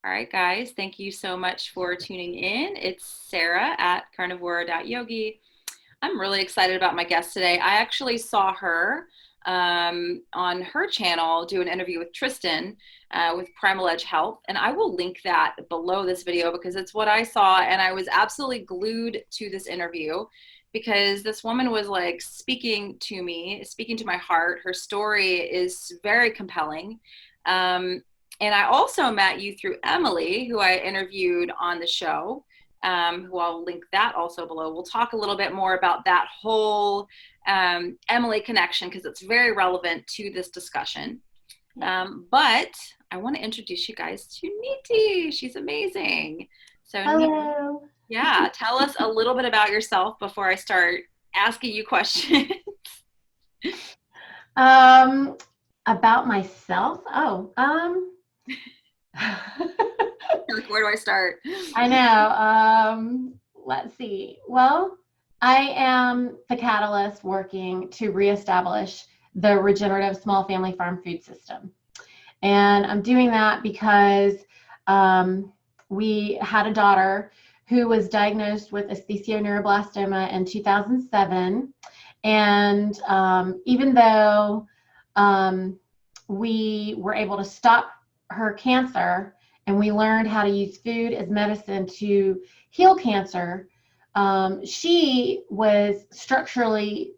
All right, guys, thank you so much for tuning in. It's Sarah at carnivore.yogi. I'm really excited about my guest today. I actually saw her on her channel do an interview with Tristan with Primal Edge Health, and I will link that below this video because it's what I saw, and I was absolutely glued to this interview because this woman was like speaking to me, speaking to my heart. Her story is very compelling. Um, and I also met you through Emily, who I interviewed on the show, who I'll link that also below. We'll talk a little bit more about that whole Emily connection because it's very relevant to this discussion. But I want to introduce you guys to Niti. She's amazing. So, Niti, Hello. yeah, tell us a little bit about yourself before I start asking you questions. Um, about myself. Like, where do I start? I know. Let's see. Well, I am the catalyst working to reestablish the regenerative small family farm food system. And I'm doing that because we had a daughter who was diagnosed with esthesioneuroblastoma in 2007. And even though we were able to stop her cancer and we learned how to use food as medicine to heal cancer, she was structurally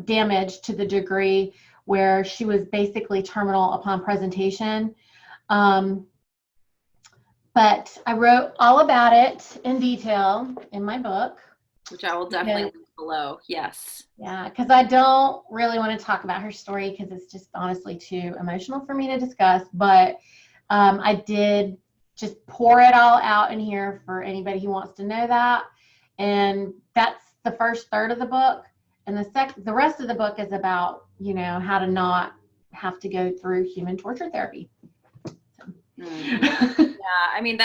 damaged to the degree where she was basically terminal upon presentation. But I wrote all about it in detail in my book. Which I will definitely link below. Yes. Yeah, because I don't really want to talk about her story because it's just honestly too emotional for me to discuss. But I did just pour it all out in here for anybody who wants to know that. And that's the first third of the book. And the rest of the book is about, how to not have to go through human torture therapy. Yeah, I mean,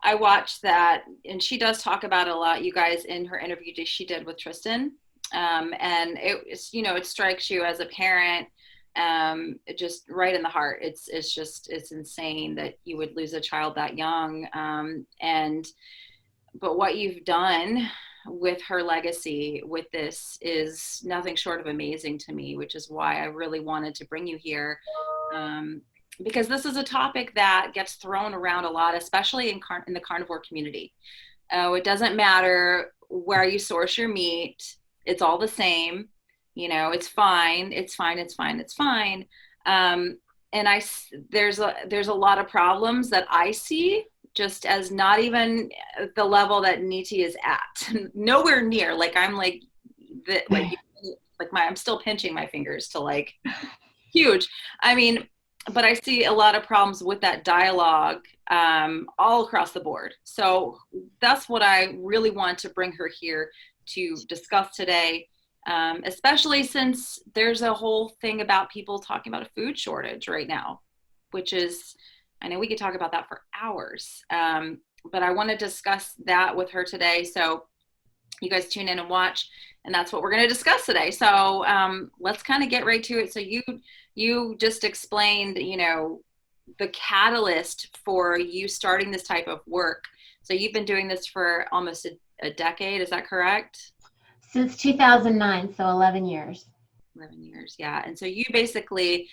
I watched that, and she does talk about it a lot, you guys, in her interview she did with Tristan. And it strikes you as a parent, just right in the heart. It's insane that you would lose a child that young. But what you've done with her legacy with this is nothing short of amazing to me, which is why I really wanted to bring you here. Because this is a topic that gets thrown around a lot, especially in the carnivore community. It doesn't matter where you source your meat; it's all the same. It's fine. It's fine. It's fine. It's fine. And there's a lot of problems that I see just as not even the level that Niti is at, nowhere near. Like I'm I'm still pinching my fingers to like huge. I mean, but I see a lot of problems with that dialogue all across the board. So that's what I really want to bring her here to discuss today, especially since there's a whole thing about people talking about a food shortage right now, which is, I know we could talk about that for hours, but I want to discuss that with her today. So you guys tune in and watch, and that's what we're going to discuss today. So let's kind of get right to it. So you just explained, the catalyst for you starting this type of work. So you've been doing this for almost a decade. Is that correct? Since 2009, so 11 years. 11 years, yeah. And so you basically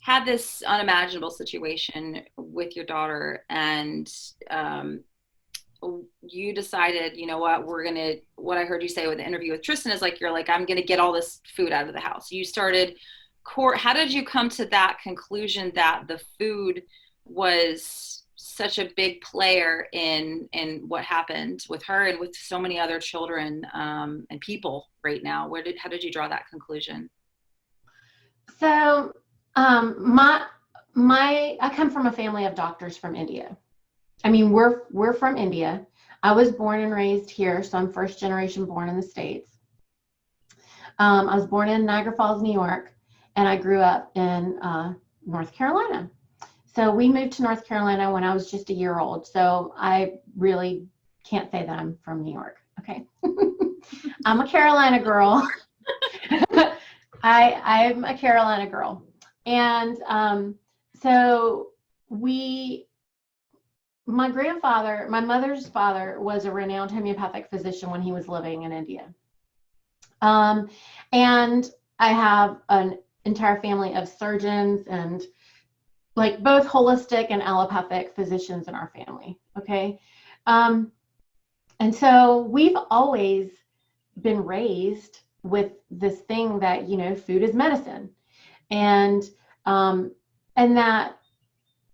had this unimaginable situation with your daughter, and you decided, what I heard you say with the interview with Tristan is like, you're like, I'm going to get all this food out of the house. You started how did you come to that conclusion that the food was such a big player in what happened with her and with so many other children and people right now? How did you draw that conclusion? So I come from a family of doctors from India. I mean, we're from India. I was born and raised here, so I'm first generation born in the States. I was born in Niagara Falls, New York, and I grew up in North Carolina. So we moved to North Carolina when I was just a year old. So I really can't say that I'm from New York. Okay. I'm a Carolina girl. I'm a Carolina girl. And so we my grandfather, my mother's father, was a renowned homeopathic physician when he was living in India. And I have an entire family of surgeons and like both holistic and allopathic physicians in our family. Okay. And so we've always been raised with this thing that, you know, food is medicine. And that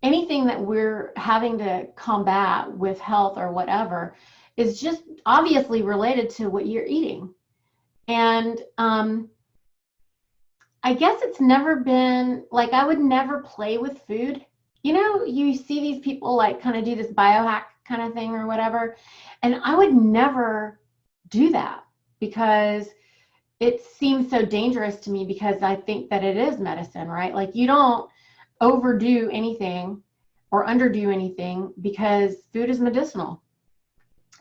anything that we're having to combat with health or whatever is just obviously related to what you're eating. And I guess it's never been like, I would never play with food. You know, you see these people like kind of do this biohack kind of thing or whatever. And I would never do that because it seems so dangerous to me, because I think that it is medicine, right? Like you don't overdo anything or underdo anything, because food is medicinal.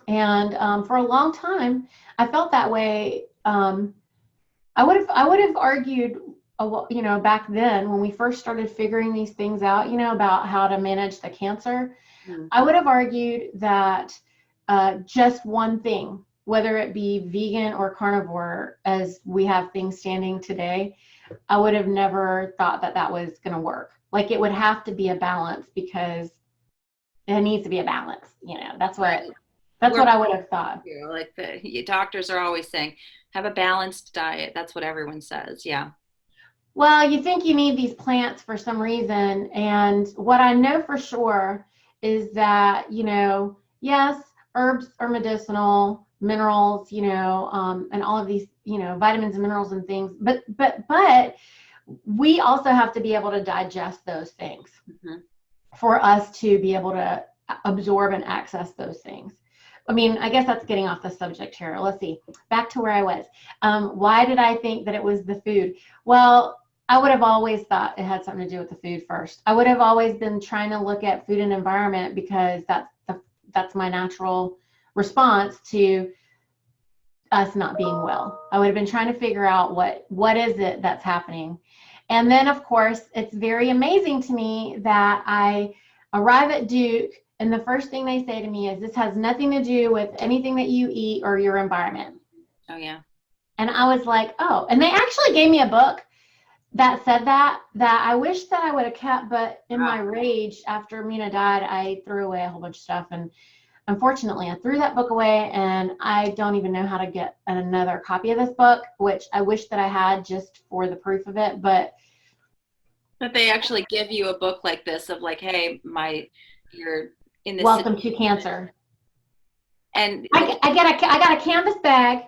And for a long time, I felt that way. I would have argued, you know, back then when we first started figuring these things out, you know, about how to manage the cancer, I would have argued that just one thing, whether it be vegan or carnivore, as we have things standing today, I would have never thought that that was going to work. Like it would have to be a balance, because it needs to be a balance. You know, that's what I would have thought. Like the doctors are always saying, have a balanced diet. That's what everyone says. Yeah. Well, you think you need these plants for some reason. And what I know for sure is that, you know, yes, herbs are medicinal, minerals, you know, and all of these, you know, vitamins and minerals and things. But we also have to be able to digest those things for us to be able to absorb and access those things. I mean, I guess that's getting off the subject here. Let's see. Back to where I was. Why did I think that it was the food? Well, I would have always thought it had something to do with the food first. I would have always been trying to look at food and environment, because that's my natural response to us not being well. I would have been trying to figure out what is it that's happening. And then, of course, it's very amazing to me that I arrive at Duke, and the first thing they say to me is, this has nothing to do with anything that you eat or your environment. Oh, yeah. And I was like, oh, and they actually gave me a book that said that I wish that I would have kept, but in my rage after Meena died, I threw away a whole bunch of stuff. And unfortunately, I threw that book away, and I don't even know how to get another copy of this book, which I wish that I had just for the proof of it. But they actually give you a book like this of like, hey, you're in this welcome to cancer. And I got a canvas bag,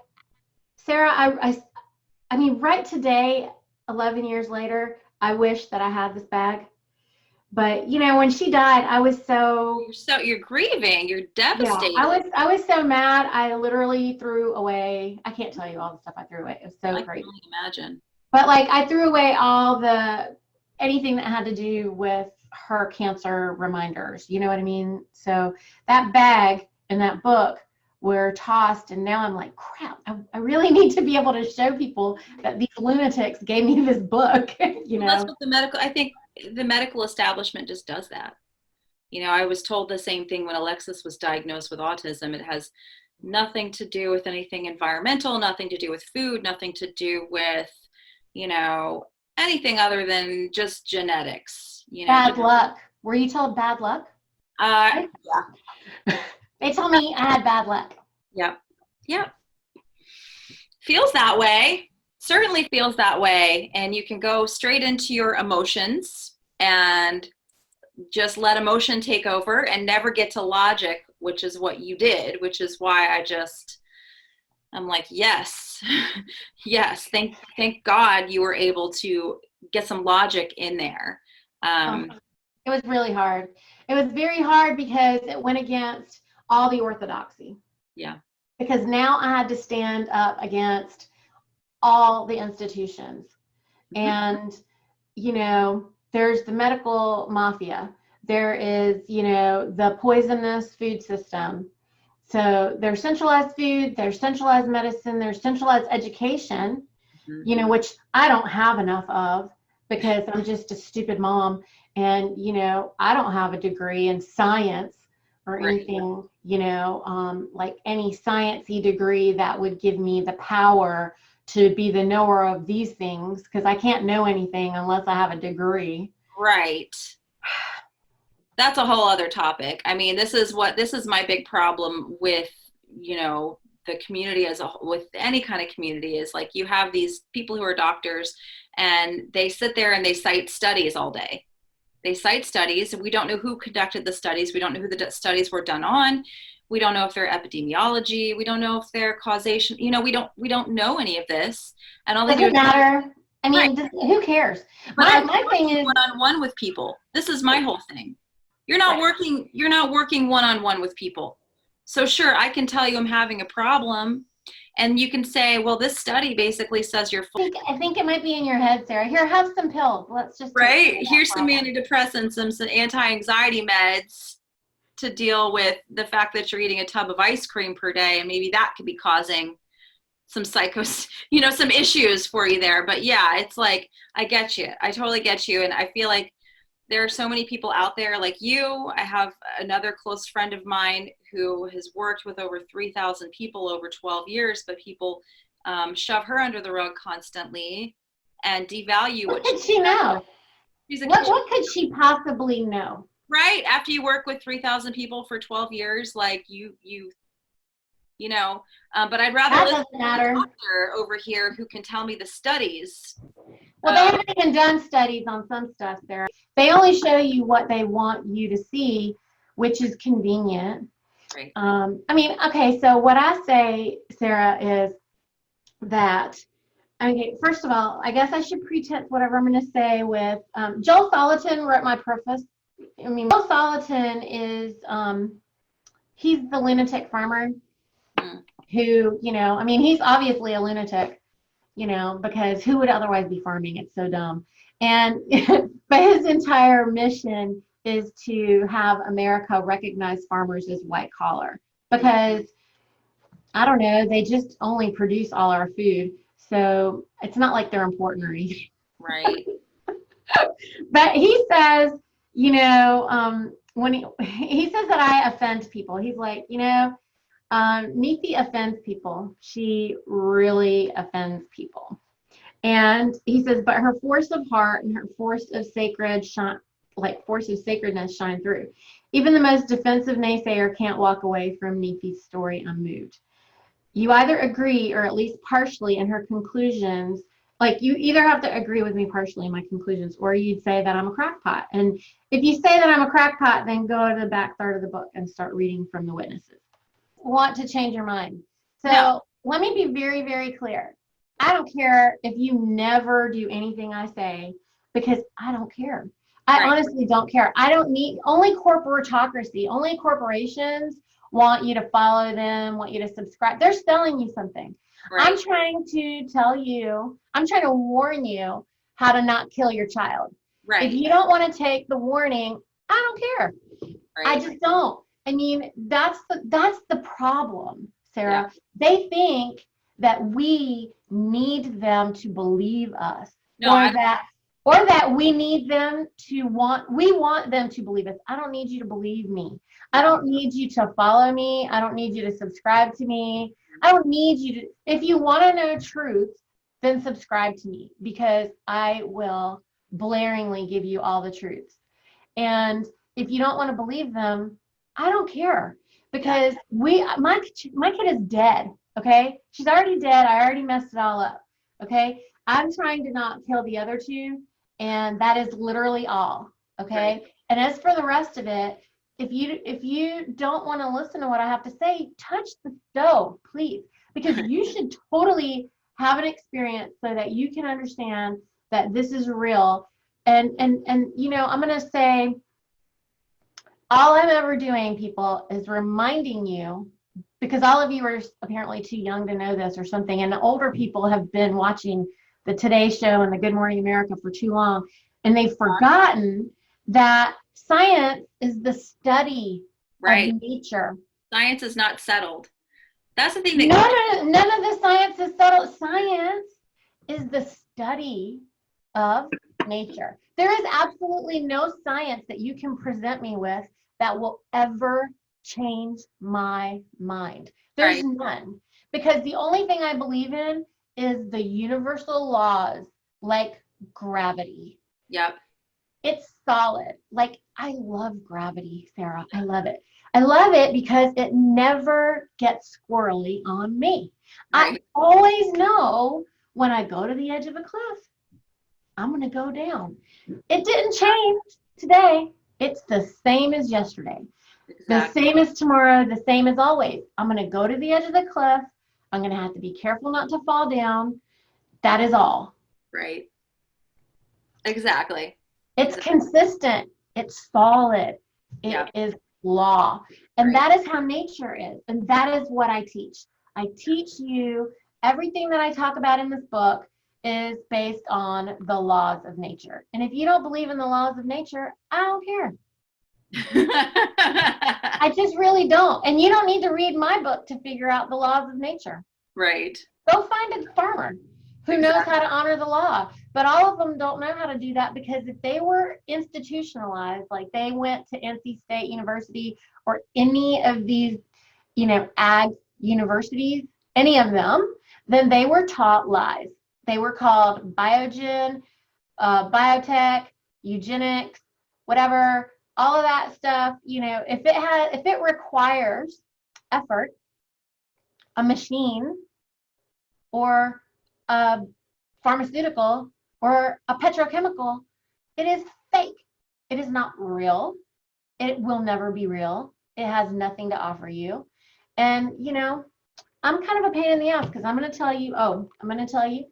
Sarah. I mean, right today, 11 years later, I wish that I had this bag. But you know, when she died, I was you're grieving, you're devastated. Yeah, I was so mad. I literally threw away. I can't tell you all the stuff I threw away. It was so crazy. I can only imagine. But like, I threw away anything that had to do with her cancer reminders. You know what I mean? So that bag and that book were tossed, and now I'm like, crap, I really need to be able to show people that these lunatics gave me this book. You know, that's what I think the medical establishment just does that. You know, I was told the same thing when Alexis was diagnosed with autism. It has nothing to do with anything environmental, nothing to do with food, nothing to do with, you know, anything other than just genetics. You know, bad luck. Were you told bad luck? Yeah. They told me I had bad luck. Yep. Yep. Feels that way. Certainly feels that way. And you can go straight into your emotions and just let emotion take over and never get to logic, which is what you did, which is why I'm like, yes, yes. Thank God you were able to get some logic in there. It was really hard. It was very hard because it went against all the orthodoxy. Yeah. Because now I had to stand up against all the institutions. And, you know, there's the medical mafia. There is, you know, the poisonous food system. So there's centralized food, there's centralized medicine, there's centralized education, you know, which I don't have enough of because I'm just a stupid mom. And, you know, I don't have a degree in science, or Right. anything, like any sciencey degree that would give me the power to be the knower of these things, because I can't know anything unless I have a degree. Right. That's a whole other topic. I mean, this is my big problem with, the community as a whole, with any kind of community, is like you have these people who are doctors and they sit there and they cite studies all day. They cite studies. We don't know who conducted the studies. We don't know who the studies were done on. We don't know if they're epidemiology. We don't know if they're causation. We don't know any of this. And all they do Doesn't is matter. I right. mean, who cares? But My thing is one-on-one with people. This is my whole thing. You're not working one-on-one with people. So sure, I can tell you I'm having a problem, and you can say, well, this study basically says you're full. I think it might be in your head, Sarah. Here, have some pills. Let's just Right. Here's some antidepressants, some anti-anxiety meds to deal with the fact that you're eating a tub of ice cream per day, and maybe that could be causing some some issues for you there. But yeah, it's like, I get you. I totally get you. And I feel like there are so many people out there like you. I have another close friend of mine who has worked with over 3,000 people over 12 years, but people shove her under the rug constantly and devalue what could she know. What could she possibly know? Right. After you work with 3,000 people for 12 years, like but I'd rather listen to a doctor over here who can tell me the studies. Well, they haven't even done studies on some stuff there. They only show you what they want you to see, which is convenient. Right. I mean, okay, so what I say, Sarah, is that, okay, first of all, I guess I should pretense whatever I'm going to say with Joel Salatin wrote my preface. I mean, Joel Salatin is, he's the lunatic farmer who, I mean, he's obviously a lunatic, because who would otherwise be farming? It's so dumb. And, but his entire mission is to have America recognize farmers as white collar, because, I don't know, they just only produce all our food. So it's not like they're important or anything. Right. But he says, when he says that I offend people, he's like, Niti offends people. She really offends people. And he says, but her force of heart and her force of sacredness shine through. Even the most defensive naysayer can't walk away from Niti's story unmoved. You either agree or at least partially in her conclusions. Like, you either have to agree with me partially in my conclusions, or you'd say that I'm a crackpot. And if you say that I'm a crackpot, then go to the back third of the book and start reading from the witnesses. Want to change your mind. So Let me be very, very clear. I don't care if you never do anything I say, because I don't care. I honestly don't care. I don't need, only corporatocracy, only corporations want you to follow them, want you to subscribe. They're selling you something. Right. I'm trying to warn you how to not kill your child. Right. If you don't want to take the warning, I don't care. Right. I just don't. I mean, that's the problem, Sarah. Yeah. They think that we need them to believe us, or that we need them to we want them to believe us. I don't need you to believe me. I don't need you to follow me. I don't need you to subscribe to me. I don't need you to, if you want to know truth, then subscribe to me, because I will blaringly give you all the truths. And if you don't want to believe them, I don't care, because my kid is dead. Okay. She's already dead. I already messed it all up. Okay. I'm trying to not kill the other two. And that is literally all. Okay. Right. And as for the rest of it, if you don't want to listen to what I have to say, touch the stove, please, because you should totally have an experience so that you can understand that this is real. And I'm going to say, all I'm ever doing, people, is reminding you, because all of you are apparently too young to know this or something, and the older people have been watching the Today Show and the Good Morning America for too long, and they've forgotten that science is the study of nature. Science is not settled. That's the thing. None of the science is settled. Science is the study of nature. There is absolutely no science that you can present me with that will ever change my mind. There's Right. none. Because the only thing I believe in is the universal laws, like gravity. Yep. It's solid. Like, I love gravity, Sarah. I love it. I love it because it never gets squirrely on me. I Right. always know when I go to the edge of a cliff, I'm going to go down. It didn't change today. It's the same as yesterday, the Exactly. same as tomorrow, the same as always. I'm going to go to the edge of the cliff. I'm going to have to be careful not to fall down. That is all. Right. Exactly. It's Exactly. consistent. It's solid. It Yep. is law. And Right. that is how nature is. And that is what I teach. I teach you everything that I talk about in this book is based on the laws of nature. And if you don't believe in the laws of nature, I don't care. I just really don't. And you don't need to read my book to figure out the laws of nature. Right. Go find a farmer who knows Exactly. how to honor the law. But all of them don't know how to do that, because if they were institutionalized, like they went to NC State University or any of these, ag universities, any of them, then they were taught lies. They were called biogen, biotech, eugenics, whatever, all of that stuff. If it requires effort, a machine, or a pharmaceutical, or a petrochemical, it is fake. It is not real. It will never be real. It has nothing to offer you. And, I'm kind of a pain in the ass, because I'm going to tell you,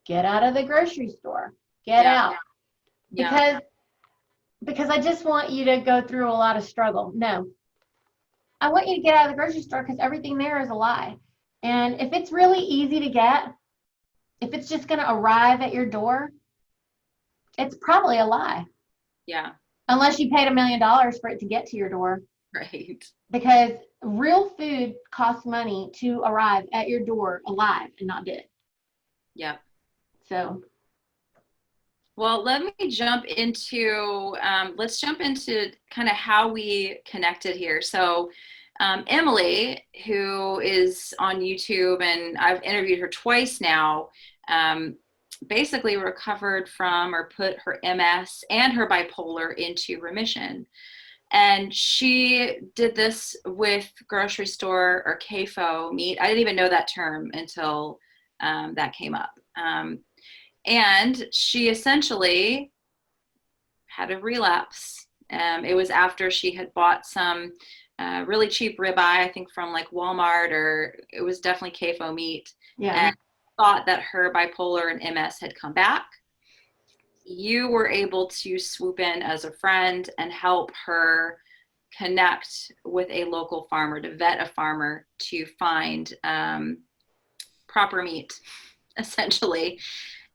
get out of the grocery store. Get Yeah. out. Yeah. Because I just want you to go through a lot of struggle. No, I want you to get out of the grocery store, because everything there is a lie. And if it's really easy to get, if it's just going to arrive at your door, it's probably a lie. Yeah. Unless you paid $1 million for it to get to your door. Right. Because real food costs money to arrive at your door alive and not dead. Yep. So, Well, let's jump into kind of how we connected here. So, Emily, who is on YouTube, and I've interviewed her twice now, basically recovered from or put her MS and her bipolar into remission. And she did this with grocery store or CAFO meat. I didn't even know that term until that came up. And she essentially had a relapse. It was after she had bought some really cheap ribeye, I think from like Walmart, or it was definitely CAFO meat, yeah. and thought that her bipolar and MS had come back. You were able to swoop in as a friend and help her connect with a local farmer, to vet a farmer to find proper meat, essentially.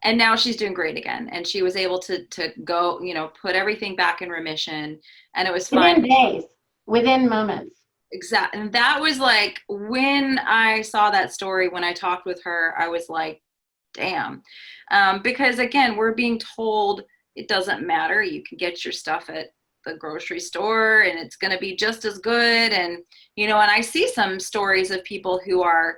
And now she's doing great again. And she was able to go, put everything back in remission, and it was fine. Within days, within moments. Exactly. And that was like, when I saw that story, when I talked with her, I was like, damn. Because again, we're being told it doesn't matter. You can get your stuff at the grocery store and it's going to be just as good. And, and I see some stories of people who are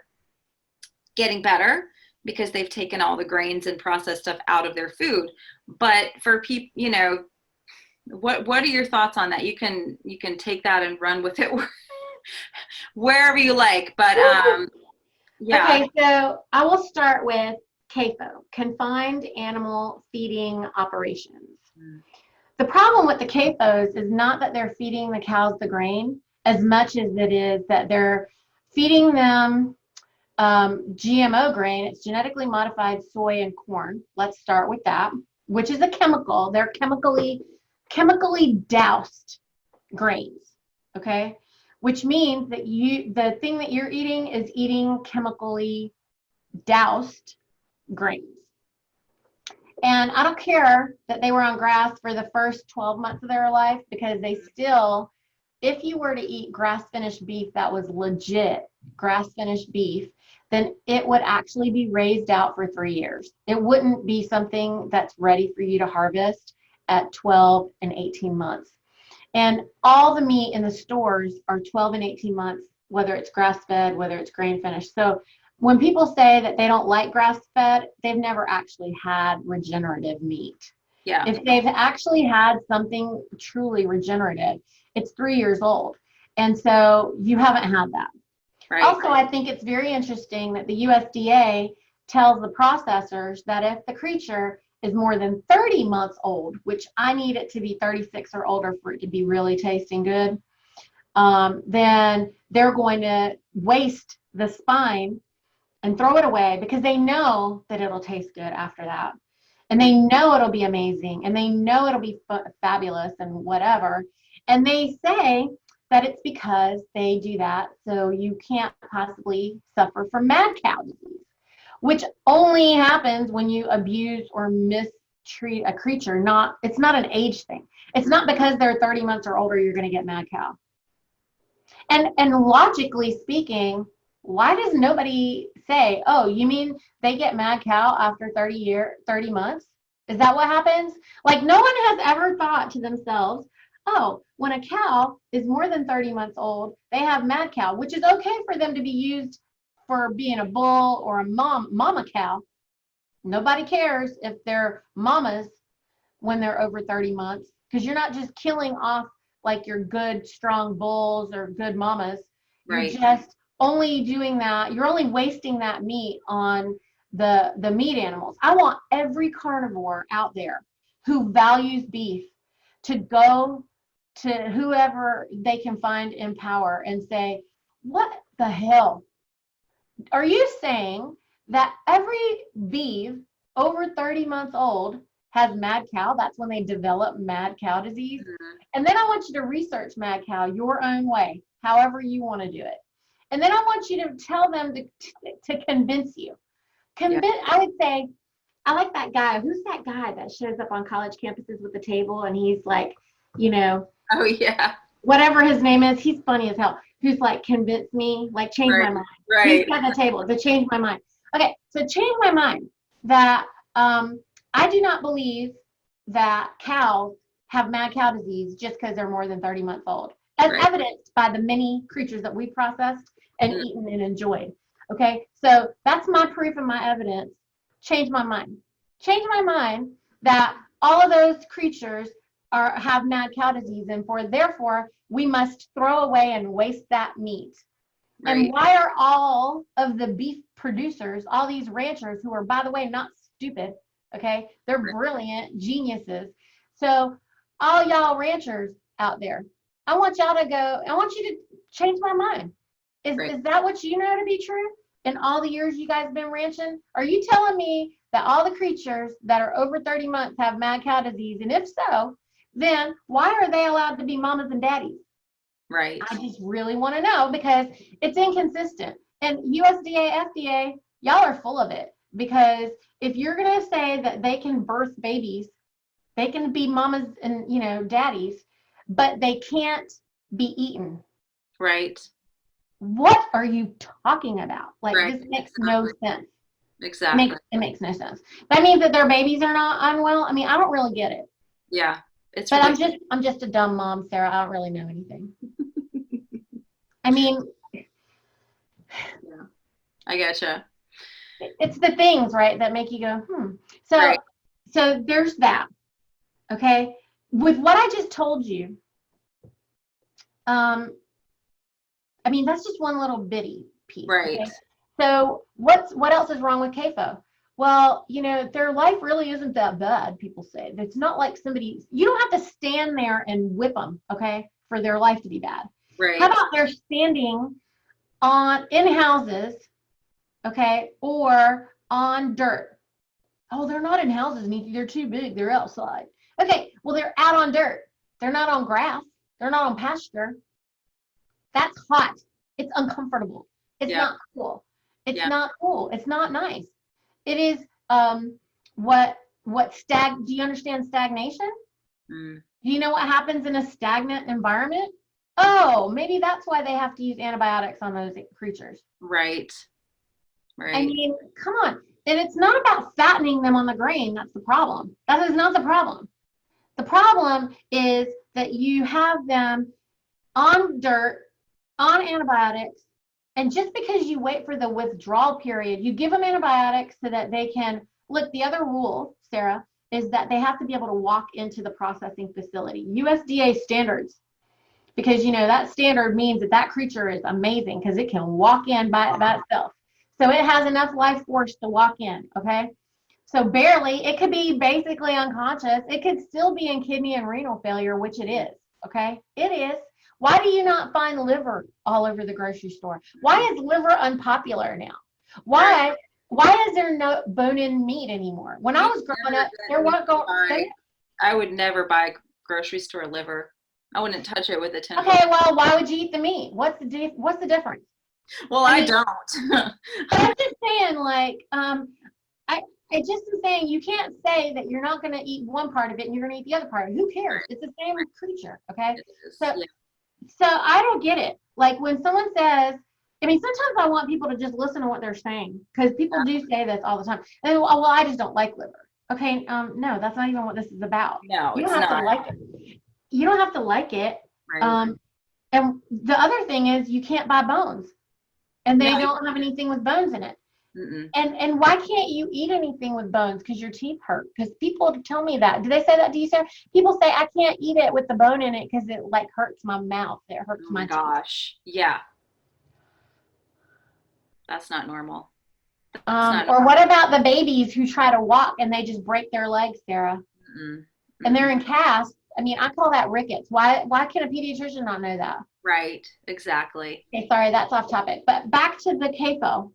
getting better because they've taken all the grains and processed stuff out of their food. But for people, what are your thoughts on that? You can take that and run with it wherever you like. But yeah. Okay, so I will start with CAFO, Confined Animal Feeding Operations. The problem with the CAFOs is not that they're feeding the cows the grain, as much as it is that they're feeding them GMO grain. It's genetically modified soy and corn. Let's start with that, which is a chemical. They're chemically doused grains, okay? Which means that the thing that you're eating is eating chemically doused grains. And I don't care that they were on grass for the first 12 months of their life, because they still, if you were to eat grass-finished beef that was legit grass-finished beef, then it would actually be raised out for 3 years. It wouldn't be something that's ready for you to harvest at 12 and 18 months. And all the meat in the stores are 12 and 18 months, whether it's grass-fed, whether it's grain-finished. So when people say that they don't like grass-fed, they've never actually had regenerative meat. Yeah. If they've actually had something truly regenerative, it's 3 years old. And so you haven't had that. Right. Also, I think it's very interesting that the USDA tells the processors that if the creature is more than 30 months old, which I need it to be 36 or older for it to be really tasting good, then they're going to waste the spine and throw it away because they know that it'll taste good after that. And they know it'll be amazing, and they know it'll be fabulous and whatever. And they say that it's because they do that so you can't possibly suffer from mad cow disease, which only happens when you abuse or mistreat a creature. It's not an age thing. It's not because they're 30 months or older you're going to get mad cow. And logically speaking, why does nobody say, oh, you mean they get mad cow after 30 months? Is that what happens? Like, no one has ever thought to themselves, oh, when a cow is more than 30 months old, they have mad cow, which is okay for them to be used for being a bull or a mama cow. Nobody cares if they're mamas when they're over 30 months, because you're not just killing off like your good, strong bulls or good mamas. Right. You're just only doing that. You're only wasting that meat on the meat animals. I want every carnivore out there who values beef to go to whoever they can find in power and say, what the hell? Are you saying that every beef over 30 months old has mad cow? That's when they develop mad cow disease. Mm-hmm. And then I want you to research mad cow your own way, however you want to do it. And then I want you to tell them to convince you. I would say, I like that guy. Who's that guy that shows up on college campuses with the table and he's like, Oh, yeah. Whatever his name is, he's funny as hell. Who's like, convince me, like change my mind. Right. He's at the table to change my mind. Okay, so change my mind that I do not believe that cows have mad cow disease just because they're more than 30 months old, as evidenced by the many creatures that we processed and eaten and enjoyed. Okay, so that's my proof and my evidence. Change my mind. Change my mind that all of those creatures have mad cow disease, and therefore we must throw away and waste that meat. Right. And why are all of the beef producers, all these ranchers who are, by the way, not stupid, okay, they're brilliant geniuses. So all y'all ranchers out there, I want you to change my mind. Is that what you know to be true in all the years you guys been ranching? Are you telling me that all the creatures that are over 30 months have mad cow disease? And if so, then why are they allowed to be mamas and daddies? Right. I just really want to know because it's inconsistent. And USDA, FDA, y'all are full of it. Because if you're going to say that they can birth babies, they can be mamas and, daddies, but they can't be eaten. Right. What are you talking about? Like, this makes no sense. Exactly. It makes no sense. That means that their babies are not unwell. I mean, I don't really get it. Yeah. But I'm just a dumb mom, Sarah. I don't really know anything. I mean, yeah, I gotcha. It's the things, right, that make you go, So there's that. Okay. With what I just told you, I mean, that's just one little bitty piece. Right. Okay? So what else is wrong with CAFO? Well, their life really isn't that bad, people say. It's not like you don't have to stand there and whip them, okay, for their life to be bad. Right. How about they're standing in houses, okay, or on dirt? Oh, they're not in houses, Niti. They're too big. They're outside. Okay, well, they're out on dirt. They're not on grass. They're not on pasture. That's hot. It's uncomfortable. It's not cool. It's not cool. It's not nice. It is do you understand stagnation? Do you know what happens in a stagnant environment? Oh, maybe that's why they have to use antibiotics on those creatures. Right. I mean, come on. And it's not about fattening them on the grain. That's the problem. That is not the problem. The problem is that you have them on dirt, on antibiotics, and just because you wait for the withdrawal period, you give them antibiotics so that they can, look, the other rule, Sarah, is that they have to be able to walk into the processing facility. USDA standards, because that standard means that creature is amazing because it can walk in by itself. So it has enough life force to walk in, okay? So barely, it could be basically unconscious. It could still be in kidney and renal failure, which it is, okay? It is. Why do you not find liver all over the grocery store? Why is liver unpopular now? Why is there no bone-in meat anymore? When I was growing up, there weren't I would never buy grocery store liver. I wouldn't touch it with a 10. Okay, well, why would you eat the meat? What's the difference? Well, I don't. I'm just saying, like, I just am saying you can't say that you're not going to eat one part of it and you're going to eat the other part. Who cares? It's the same creature, okay? So I don't get it. Like when someone says, I mean, sometimes I want people to just listen to what they're saying because people do say this all the time. And well, I just don't like liver. Okay, no, that's not even what this is about. No, you don't have to like it. You don't have to like it. Right. And the other thing is you can't buy bones, and they don't have anything with bones in it. Mm-mm. And why can't you eat anything with bones? Because your teeth hurt. Because people tell me that. Do they say that to you, Sarah? People say I can't eat it with the bone in it because it like hurts my mouth. It hurts my teeth. Gosh, yeah. That's not normal. Or what about the babies who try to walk and they just break their legs, Sarah? Mm-mm. And they're in casts. I mean, I call that rickets. Why can a pediatrician not know that? Right, exactly. Okay, sorry, that's off topic. But back to the CAFO.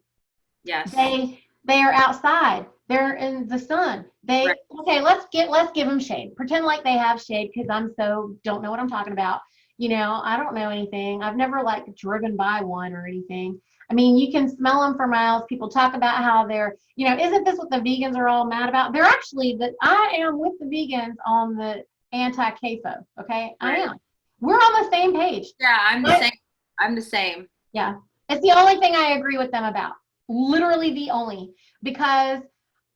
Yes. They are outside. They're in the sun. Okay, let's give them shade. Pretend like they have shade because don't know what I'm talking about. I don't know anything. I've never like driven by one or anything. I mean, you can smell them for miles. People talk about how they're, isn't this what the vegans are all mad about? They're actually I am with the vegans on the anti-CAFO. Okay, right. I am. We're on the same page. Yeah, I'm the same. I'm the same. Yeah, it's the only thing I agree with them about. Literally the only, because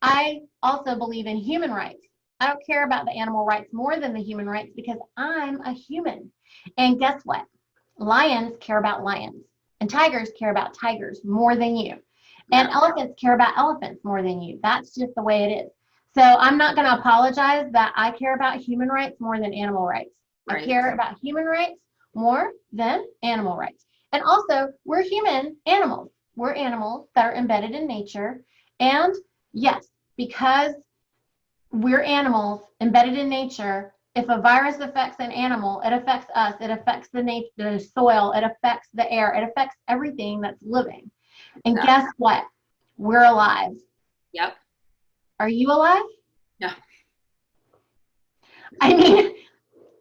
I also believe in human rights. I don't care about the animal rights more than the human rights because I'm a human. And guess what? Lions care about lions, and tigers care about tigers more than you. And elephants care about elephants more than you. That's just the way it is. So I'm not going to apologize that I care about human rights more than animal rights. Right. I care about human rights more than animal rights. And also, we're human animals. We're animals that are embedded in nature. And yes, because we're animals embedded in nature, if a virus affects an animal, it affects us. It affects the soil. It affects the air. It affects everything that's living. And guess what? We're alive. Yep. Are you alive? No. I mean,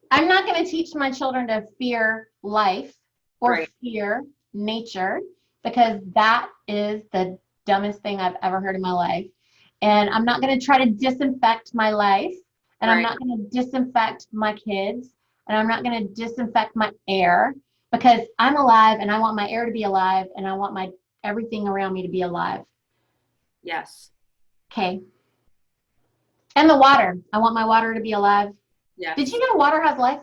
I'm not going to teach my children to fear life or fear nature because that is the dumbest thing I've ever heard in my life. And I'm not going to try to disinfect my life. And I'm not going to disinfect my kids. And I'm not going to disinfect my air because I'm alive and I want my air to be alive and I want my everything around me to be alive. Yes. Okay. And the water. I want my water to be alive. Yeah. Did you know water has life?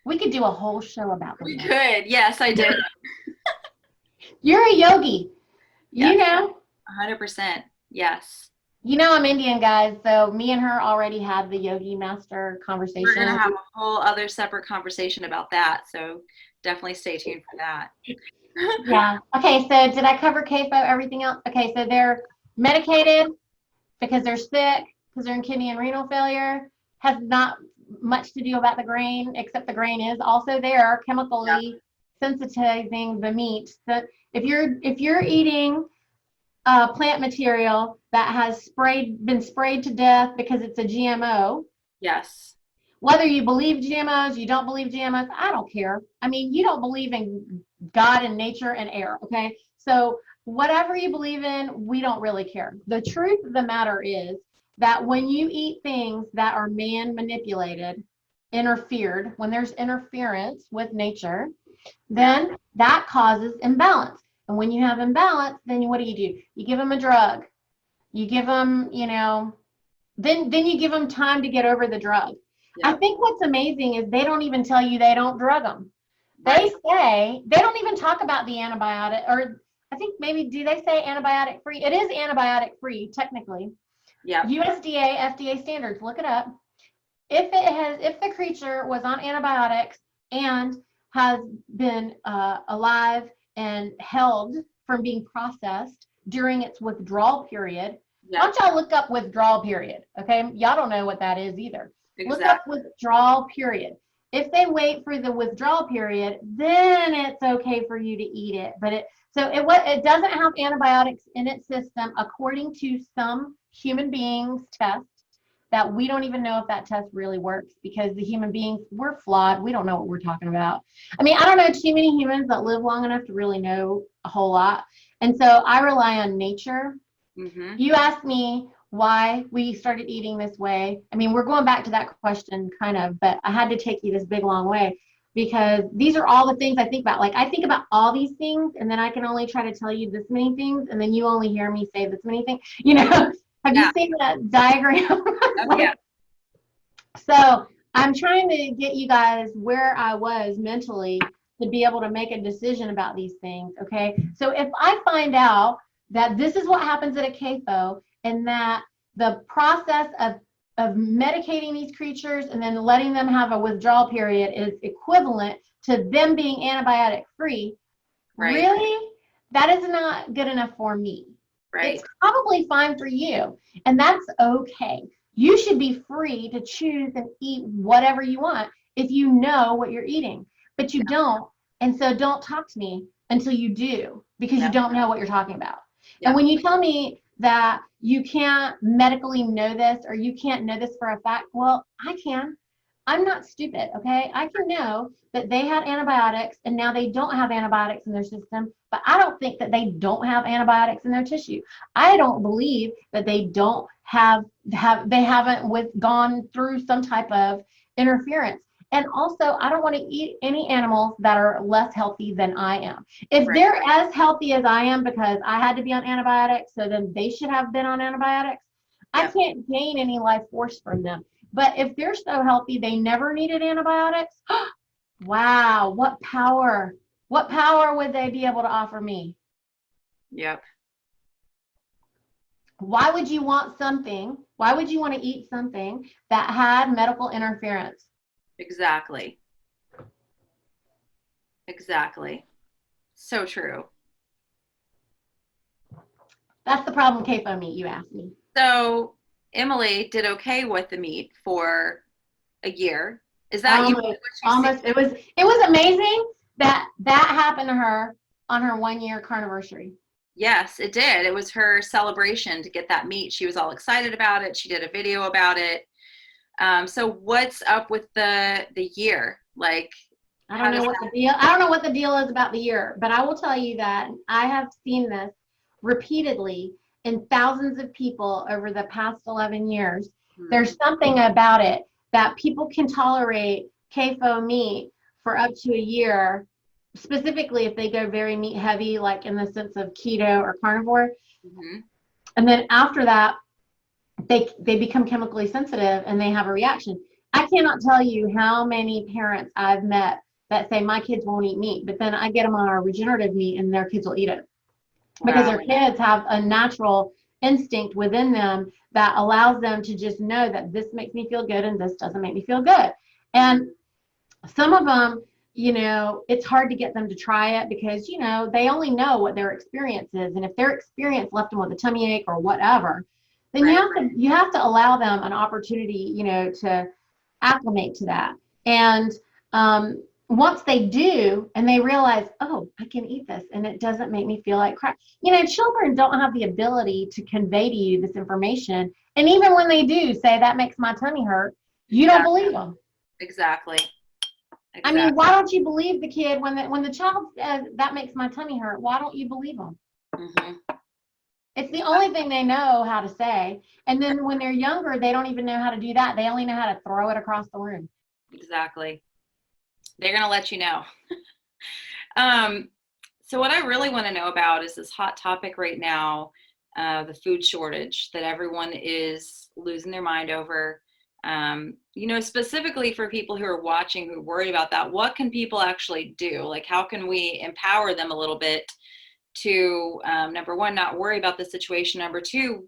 We could do a whole show about that. We could. Yes, I did. You're a yogi. You know. 100%. Yes. I'm Indian, guys, so me and her already had the yogi master conversation. We're going to have a whole other separate conversation about that, so definitely stay tuned for that. Yeah. Okay, so did I cover CAFO, everything else? Okay, so they're medicated because they're sick, because they're in kidney and renal failure. Has not much to do about the grain, except the grain is also there, chemically sensitizing the meat. So if you're eating plant material that has been sprayed to death because it's a GMO. Yes. Whether you believe GMOs, you don't believe GMOs, I don't care. I mean, you don't believe in God and nature and air, okay? So whatever you believe in, we don't really care. The truth of the matter is that when you eat things that are man manipulated, interfered, when there's interference with nature, then that causes imbalance. And when you have imbalance, then what do? You give them a drug. You give them, then you give them time to get over the drug. I Yep. think what's amazing is they don't even tell you they don't drug them. They Right. say, they don't even talk about the antibiotic, or I think maybe, do they say antibiotic free? It is antibiotic free, technically. Yep. USDA, FDA standards, look it up. If the creature was on antibiotics and has been alive and held from being processed during its withdrawal period, why Yep. don't y'all look up withdrawal period? Okay, y'all don't know what that is either. Look up Exactly. withdrawal period. If they wait for the withdrawal period, then it's okay for you to eat it. But it doesn't have antibiotics in its system according to some human beings tests that we don't even know if that test really works, because the human beings, we're flawed. We don't know what we're talking about. I mean, I don't know too many humans that live long enough to really know a whole lot. And so I rely on nature. Mm-hmm. You asked me why we started eating this way. I mean, we're going back to that question kind of, but I had to take you this big long way because these are all the things I think about. Like, I think about all these things, and then I can only try to tell you this many things, and then you only hear me say this many things. You know, have you Yeah. seen that diagram? Oh, Like, yeah. so I'm trying to get you guys where I was mentally to be able to make a decision about these things. Okay. So if I find out that this is what happens at a CAFO, and that the process of medicating these creatures and then letting them have a withdrawal period is equivalent to them being antibiotic free, Right. really, that is not good enough for me. It's Right. probably fine for you, and that's okay. You should be free to choose and eat whatever you want if you know what you're eating, but you Yep. don't. And so don't talk to me until you do, because you Yep. don't know what you're talking about. And Yep. when you tell me that you can't medically know this, or you can't know this for a fact, well, I can. I'm not stupid, okay? I can know that they had antibiotics and now they don't have antibiotics in their system, but I don't think that they don't have antibiotics in their tissue. I don't believe that they don't they haven't gone through some type of interference. And also, I don't want to eat any animals that are less healthy than I am. If Right. they're as healthy as I am because I had to be on antibiotics, so then they should have been on antibiotics. I Yep. can't gain any life force from them. But if they're so healthy they never needed antibiotics, wow, what power! What power would they be able to offer me? Yep. Why would you want something? Why would you want to eat something that had medical interference? Exactly. Exactly. So true. That's the problem, CAFO meat, you asked me. So Emily did okay with the meat for a year. Is that usually Almost, what you see? almost. It was amazing that that happened to her on her 1 year carniversary. Yes, it did. It was her celebration to get that meat. She was all excited about it. She did a video about it. So what's up with the year? Like, I how don't does know what the deal. I don't know what the deal is about the year, but I will tell you that I have seen this repeatedly in thousands of people over the past 11 years. that? There's something about it that people can tolerate CAFO meat for up to a year, specifically if they go very meat heavy, like in the sense of keto or carnivore. Mm-hmm. And then after that, they become chemically sensitive and they have a reaction. I cannot tell you how many parents I've met that say my kids won't eat meat, but then I get them on our regenerative meat and their kids will eat it because Wow. their kids have a natural instinct within them that allows them to just know that this makes me feel good and this doesn't make me feel good. And some of them, it's hard to get them to try it because, they only know what their experience is. And if their experience left them with a tummy ache or whatever, then you Right. have to allow them an opportunity, to acclimate to that. And once they do, and they realize, oh, I can eat this, and it doesn't make me feel like crap. Children don't have the ability to convey to you this information, and even when they do say that makes my tummy hurt, you don't Exactly. believe them. Exactly. I mean, Exactly. why don't you believe the kid when the child says that makes my tummy hurt? Why don't you believe them? Mm-hmm. It's the only thing they know how to say. And then when they're younger, they don't even know how to do that. They only know how to throw it across the room. Exactly. They're gonna let you know. Um, so what I really want to know about is this hot topic right now, the food shortage that everyone is losing their mind over. Specifically for people who are watching who worry about that, what can people actually do? Like, how can we empower them a little bit to, number one, not worry about the situation. Number two,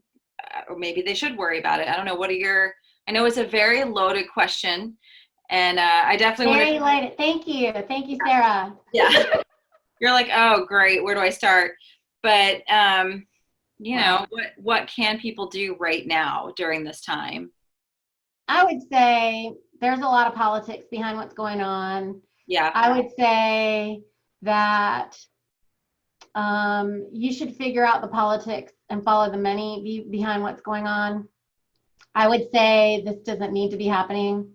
or maybe they should worry about it. I don't know. I know it's a very loaded question, and I definitely want to. Very loaded. Thank you. Thank you, Sarah. Yeah. You're like, oh, great. Where do I start? But, what can people do right now during this time? I would say there's a lot of politics behind what's going on. Yeah. I would say that you should figure out the politics and follow the money behind what's going on. I would say this doesn't need to be happening.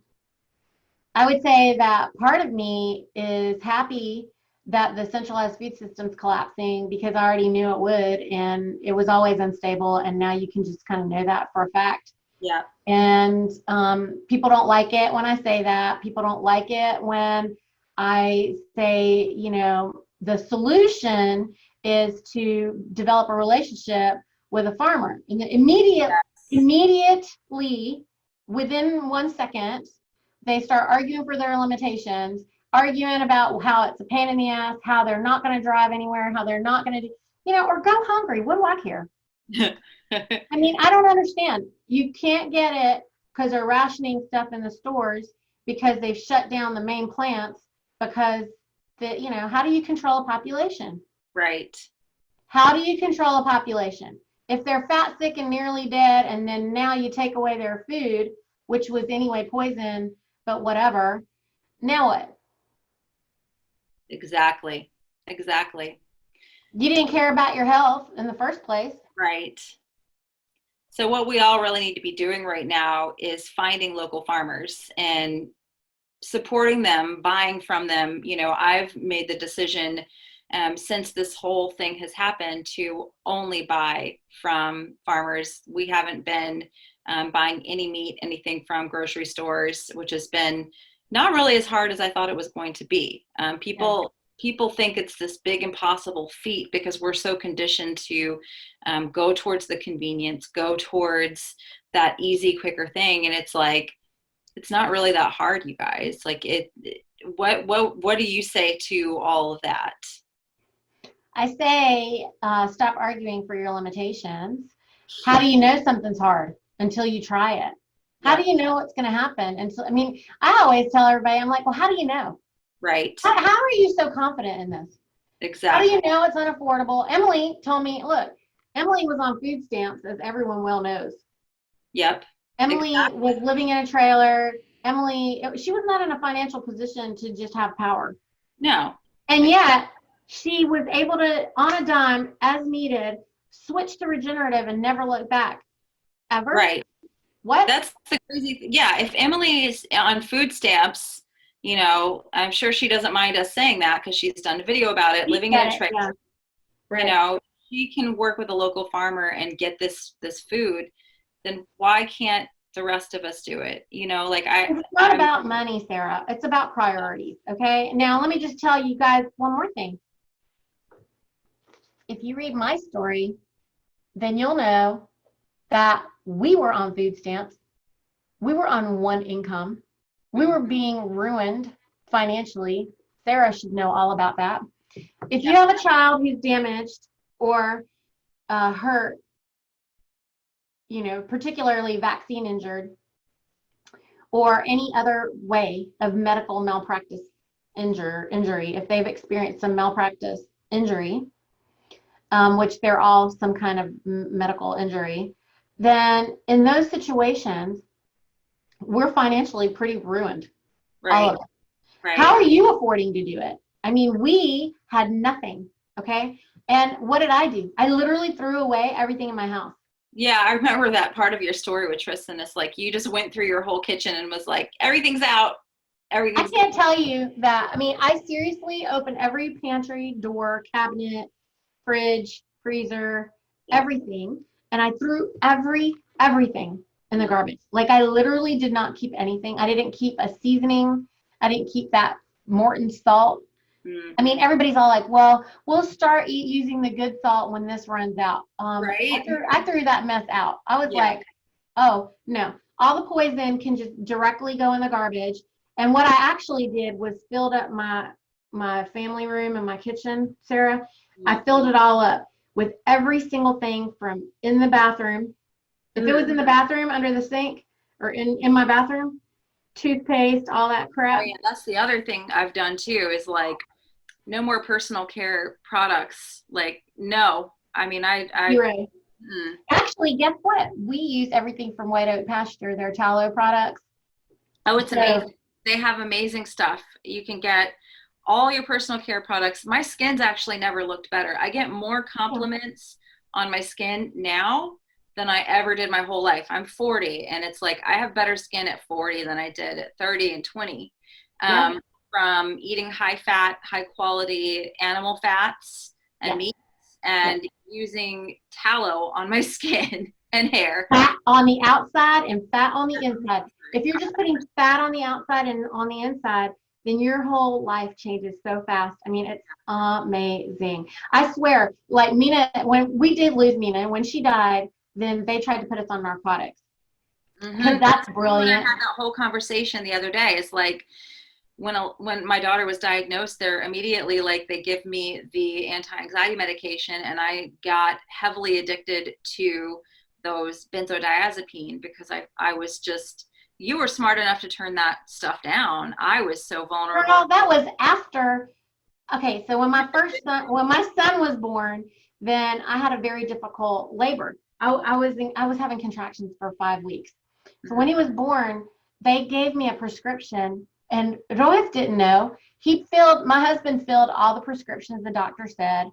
I would say that part of me is happy that the centralized food system's collapsing because I already knew it would, and it was always unstable, and now you can just kind of know that for a fact. Yeah. And people don't like it when I say that. People don't like it when I say, the solution is to develop a relationship with a farmer. And immediately, within 1 second, they start arguing for their limitations, arguing about how it's a pain in the ass, how they're not going to drive anywhere, how they're not going to do, or go hungry. What do I care? I mean, I don't understand. You can't get it because they're rationing stuff in the stores because they've shut down the main plants because how do you control a population? Right. How do you control a population? If they're fat, sick, and nearly dead, and then now you take away their food, which was anyway poison, but whatever, now what? Exactly. You didn't care about your health in the first place. Right. So what we all really need to be doing right now is finding local farmers and supporting them, buying from them. I've made the decision since this whole thing has happened to only buy from farmers. We haven't been buying any meat, anything from grocery stores, which has been not really as hard as I thought it was going to be. People think it's this big impossible feat because we're so conditioned to go towards the convenience, go towards that easy, quicker thing. And it's like, it's not really that hard, you guys. Like what do you say to all of that? I say, stop arguing for your limitations. How do you know something's hard until you try it? How do you know what's going to happen? And so, I always tell everybody, I'm like, well, how do you know? Right. How are you so confident in this? Exactly. How do you know it's unaffordable? Emily told me, look, Emily was on food stamps, as everyone well knows. Yep. Emily was living in a trailer. She was not in a financial position to just have power. No. And yet she was able to, on a dime, as needed, switch to regenerative and never look back. Ever. Right. What? That's the crazy thing. Yeah. If Emily is on food stamps, I'm sure she doesn't mind us saying that because she's done a video about it, living in a trailer. Yeah. Right. She can work with a local farmer and get this food. Then why can't the rest of us do it? It's not about money, Sarah. It's about priorities. Okay. Now let me just tell you guys one more thing. If you read my story, then you'll know that we were on food stamps. We were on one income. We were being ruined financially. Sarah should know all about that. If you have a child who's damaged or hurt, particularly vaccine injured, or any other way of medical malpractice injury, if they've experienced some malpractice injury, which they're all some kind of medical injury, then in those situations, we're financially pretty ruined. Right. All of it. Right. How are you affording to do it? We had nothing. Okay. And what did I do? I literally threw away everything in my house. Yeah, I remember that part of your story with Tristan. It's like you just went through your whole kitchen and was like, everything's out. I can't tell you that. I seriously opened every pantry door, cabinet, fridge, freezer, everything. And I threw everything in the garbage. Like, I literally did not keep anything. I didn't keep a seasoning. I didn't keep that Morton salt. Everybody's all like, well, we'll start using the good salt when this runs out. Right. I threw that mess out. I was like, oh, no. all the poison can just directly go in the garbage. And what I actually did was filled up my family room and my kitchen, Sarah. I filled it all up with every single thing from in the bathroom. If it was in the bathroom under the sink or in my bathroom, toothpaste, all that crap. Oh, yeah, that's the other thing I've done too, is like no more personal care products. Like, no. I mean, You're right. Actually, guess what? We use everything from White Oak Pasture, their tallow products. Oh, it's amazing. They have amazing stuff. You can get all your personal care products. My skin's actually never looked better. I get more compliments on my skin now than I ever did my whole life. I'm 40, and it's like I have better skin at 40 than I did at 30 and 20. From eating high fat, high quality animal fats and meats, and using tallow on my skin and hair. Fat on the outside and fat on the inside. If you're just putting fat on the outside and on the inside, then your whole life changes so fast. I mean, it's amazing. I swear, like Mina, when we did lose Mina, when she died, then they tried to put us on narcotics. Because that's brilliant. I had that whole conversation the other day. It's like when my daughter was diagnosed, they're immediately like, they give me the anti-anxiety medication, and I got heavily addicted to those benzodiazepine because I was just, you were smart enough to turn that stuff down. I was so vulnerable. Girl, that was after. Okay, so when my son was born, then I had a very difficult labor. I was having contractions for 5 weeks. So when he was born, they gave me a prescription, and Rohit didn't know. My husband filled all the prescriptions the doctor said,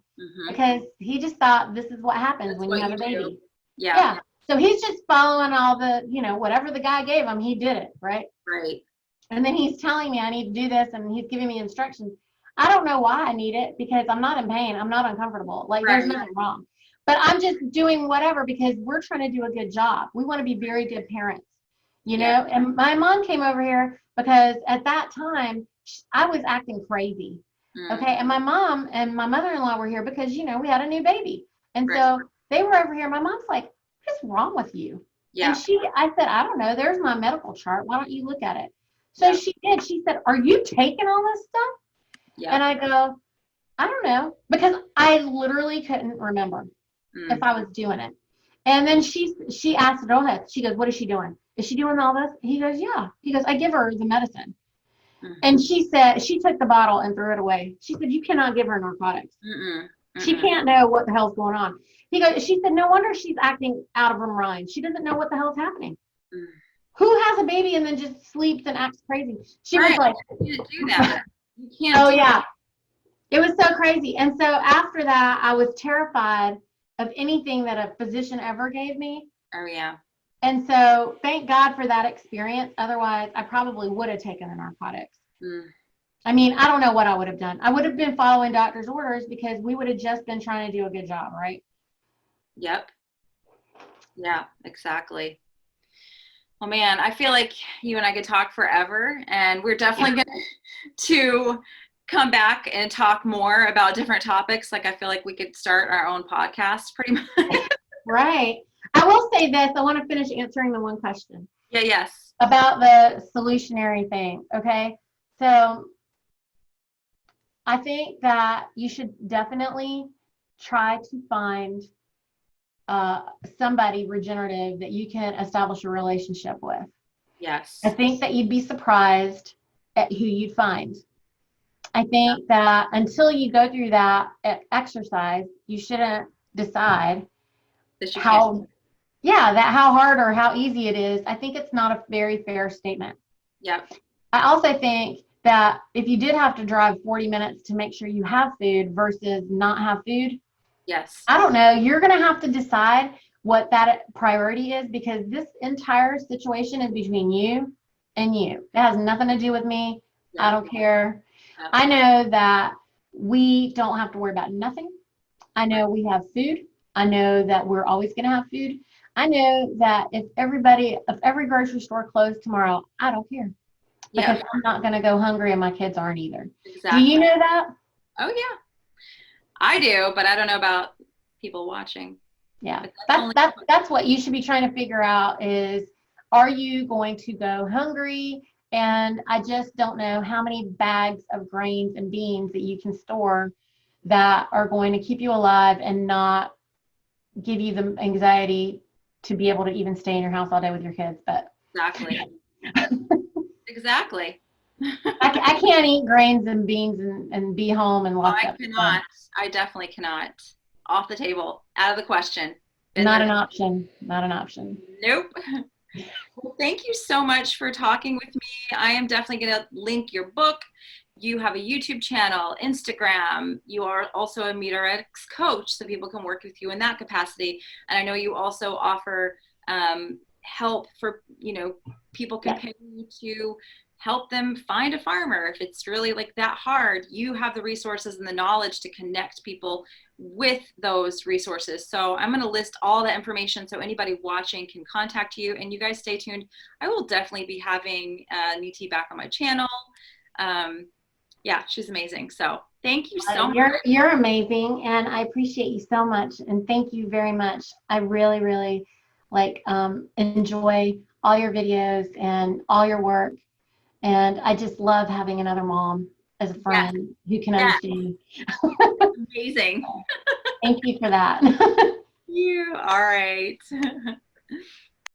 because he just thought this is what happens when you have a baby. Yeah. So he's just following all the, whatever the guy gave him, he did it, right? Right. And then he's telling me I need to do this, and he's giving me instructions. I don't know why I need it, because I'm not in pain. I'm not uncomfortable. Like, there's nothing wrong. But I'm just doing whatever because we're trying to do a good job. We want to be very good parents, know? And my mom came over here because at that time, I was acting crazy. Okay. And my mom and my mother-in-law were here because, we had a new baby. And so they were over here. My mom's like, what's wrong with you? Yeah. And I said, I don't know. There's my medical chart. Why don't you look at it? So she did. She said, are you taking all this stuff? Yeah. And I go, I don't know, because I literally couldn't remember if I was doing it. And then she asked Rohit, she goes, what is she doing? Is she doing all this? He goes, yeah. He goes, I give her the medicine. And she said, she took the bottle and threw it away. She said, you cannot give her narcotics. She can't know what the hell's going on. She said, no wonder she's acting out of her mind. She doesn't know what the hell's happening. Who has a baby and then just sleeps and acts crazy? She was like, you do that. You can't. Oh, yeah. It was so crazy. And so after that, I was terrified of anything that a physician ever gave me. Oh, yeah. And so thank God for that experience. Otherwise, I probably would have taken the narcotics. I mean, I don't know what I would have done. I would have been following doctor's orders because we would have just been trying to do a good job, right? Yep. Yeah, exactly. Well, man, I feel like you and I could talk forever, and we're definitely going to come back and talk more about different topics. Like, I feel like we could start our own podcast pretty much. Right. I will say this. I want to finish answering the one question. Yeah, yes. About the solutionary thing, okay? So I think that you should definitely try to find somebody regenerative that you can establish a relationship with. Yes. I think that you'd be surprised at who you'd find. I think that until you go through that exercise, you shouldn't decide how hard or how easy it is. I think it's not a very fair statement. Yep. I also think that if you did have to drive 40 minutes to make sure you have food versus not have food, yes, I don't know, you're going to have to decide what that priority is, because this entire situation is between you and you. It has nothing to do with me. Yep. I don't care. Yep. I know that we don't have to worry about nothing. I know we have food. I know that we're always going to have food. I know that if every grocery store closed tomorrow, I don't care. Because I'm not going to go hungry, and my kids aren't either. Exactly. Do you know that? Oh, yeah. I do, but I don't know about people watching. Yeah. That's what you should be trying to figure out is, are you going to go hungry? And I just don't know how many bags of grains and beans that you can store that are going to keep you alive and not give you the anxiety to be able to even stay in your house all day with your kids. But Exactly. Exactly. I can't eat grains and beans and be home and locked I up. So cannot. I definitely cannot. Off the table. Out of the question. Been not there. an option. Not an option. Nope. Well, thank you so much for talking with me. I am definitely going to link your book. You have a YouTube channel, Instagram. You are also a meteoretics coach, so people can work with you in that capacity. And I know you also offer help for, people can pay you to help them find a farmer. If it's really like that hard, you have the resources and the knowledge to connect people with those resources. So I'm going to list all the information so anybody watching can contact you, and you guys stay tuned. I will definitely be having Niti back on my channel. Yeah, she's amazing. So thank you so much. You're amazing, and I appreciate you so much, and thank you very much. I really, really enjoy all your videos and all your work, and I just love having another mom as a friend who can understand. Amazing. Thank you for that. You all right.